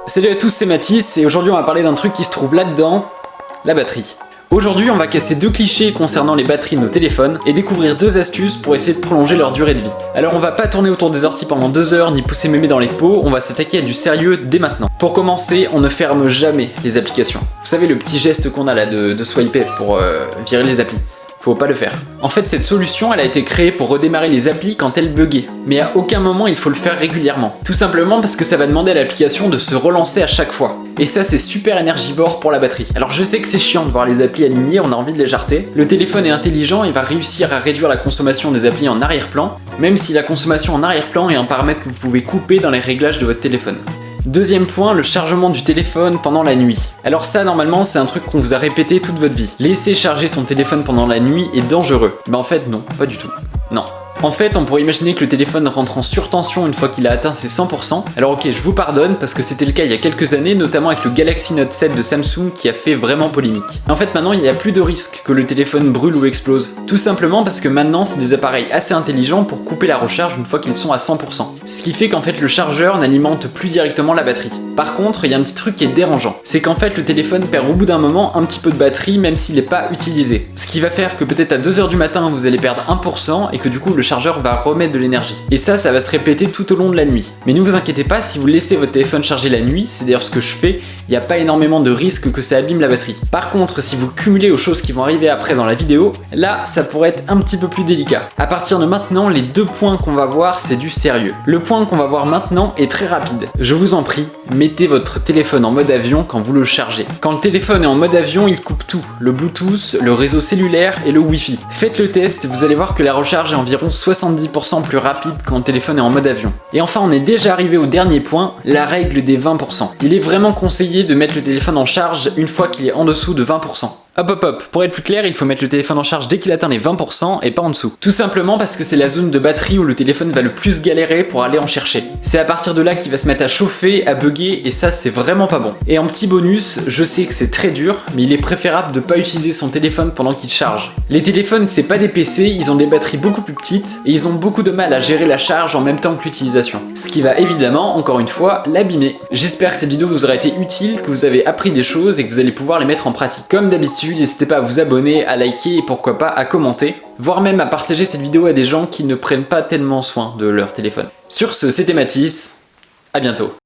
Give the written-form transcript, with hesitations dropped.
Salut à tous, c'est Mathis et aujourd'hui on va parler d'un truc qui se trouve là-dedans, la batterie. Aujourd'hui on va casser deux clichés concernant les batteries de nos téléphones et découvrir deux astuces pour essayer de prolonger leur durée de vie. Alors on va pas tourner autour des orties pendant 2 heures ni pousser mémé dans les pots, on va s'attaquer à du sérieux dès maintenant. Pour commencer, on ne ferme jamais les applications. Vous savez le petit geste qu'on a là de swiper pour virer les applis. Faut pas le faire. En fait, cette solution, elle a été créée pour redémarrer les applis quand elles buggaient. Mais à aucun moment, il faut le faire régulièrement. Tout simplement parce que ça va demander à l'application de se relancer à chaque fois. Et ça, c'est super énergivore pour la batterie. Alors je sais que c'est chiant de voir les applis alignées, on a envie de les jarter. Le téléphone est intelligent, il va réussir à réduire la consommation des applis en arrière-plan, même si la consommation en arrière-plan est un paramètre que vous pouvez couper dans les réglages de votre téléphone. Deuxième point, le chargement du téléphone pendant la nuit. Alors ça, normalement, c'est un truc qu'on vous a répété toute votre vie. Laisser charger son téléphone pendant la nuit est dangereux. Mais en fait, non, pas du tout. Non. En fait, on pourrait imaginer que le téléphone rentre en surtension une fois qu'il a atteint ses 100%. Alors ok, je vous pardonne parce que c'était le cas il y a quelques années, notamment avec le Galaxy Note 7 de Samsung qui a fait vraiment polémique. En fait, maintenant, il n'y a plus de risque que le téléphone brûle ou explose. Tout simplement parce que maintenant, c'est des appareils assez intelligents pour couper la recharge une fois qu'ils sont à 100%. Ce qui fait qu'en fait, le chargeur n'alimente plus directement la batterie. Par contre, il y a un petit truc qui est dérangeant. C'est qu'en fait, le téléphone perd au bout d'un moment un petit peu de batterie même s'il n'est pas utilisé. Ce qui va faire que peut-être à 2 h du matin, vous allez perdre 1% et que du coup, le chargeur va remettre de l'énergie. Et ça va se répéter tout au long de la nuit. Mais ne vous inquiétez pas, si vous laissez votre téléphone charger la nuit, c'est d'ailleurs ce que je fais, il n'y a pas énormément de risque que ça abîme la batterie. Par contre, si vous cumulez aux choses qui vont arriver après dans la vidéo, là, ça pourrait être un petit peu plus délicat. À partir de maintenant, les deux points qu'on va voir, c'est du sérieux. Le point qu'on va voir maintenant est très rapide. Je vous en prie, mettez votre téléphone en mode avion quand vous le chargez. Quand le téléphone est en mode avion, il coupe tout. Le Bluetooth, le réseau cellulaire et le Wi-Fi. Faites le test, vous allez voir que la recharge est environ 70% plus rapide quand le téléphone est en mode avion. Et enfin, on est déjà arrivé au dernier point, la règle des 20%. Il est vraiment conseillé de mettre le téléphone en charge une fois qu'il est en dessous de 20%. Hop hop hop, pour être plus clair, il faut mettre le téléphone en charge dès qu'il atteint les 20% et pas en dessous. Tout simplement parce que c'est la zone de batterie où le téléphone va le plus galérer pour aller en chercher. C'est à partir de là qu'il va se mettre à chauffer, à bugger et ça c'est vraiment pas bon. Et en petit bonus, je sais que c'est très dur, mais il est préférable de pas utiliser son téléphone pendant qu'il charge. Les téléphones c'est pas des PC, ils ont des batteries beaucoup plus petites et ils ont beaucoup de mal à gérer la charge en même temps que l'utilisation. Ce qui va évidemment, encore une fois, l'abîmer. J'espère que cette vidéo vous aura été utile, que vous avez appris des choses et que vous allez pouvoir les mettre en pratique. Comme d'habitude, n'hésitez pas à vous abonner, à liker et pourquoi pas à commenter, voire même à partager cette vidéo à des gens qui ne prennent pas tellement soin de leur téléphone. Sur ce, c'était Mathis, à bientôt.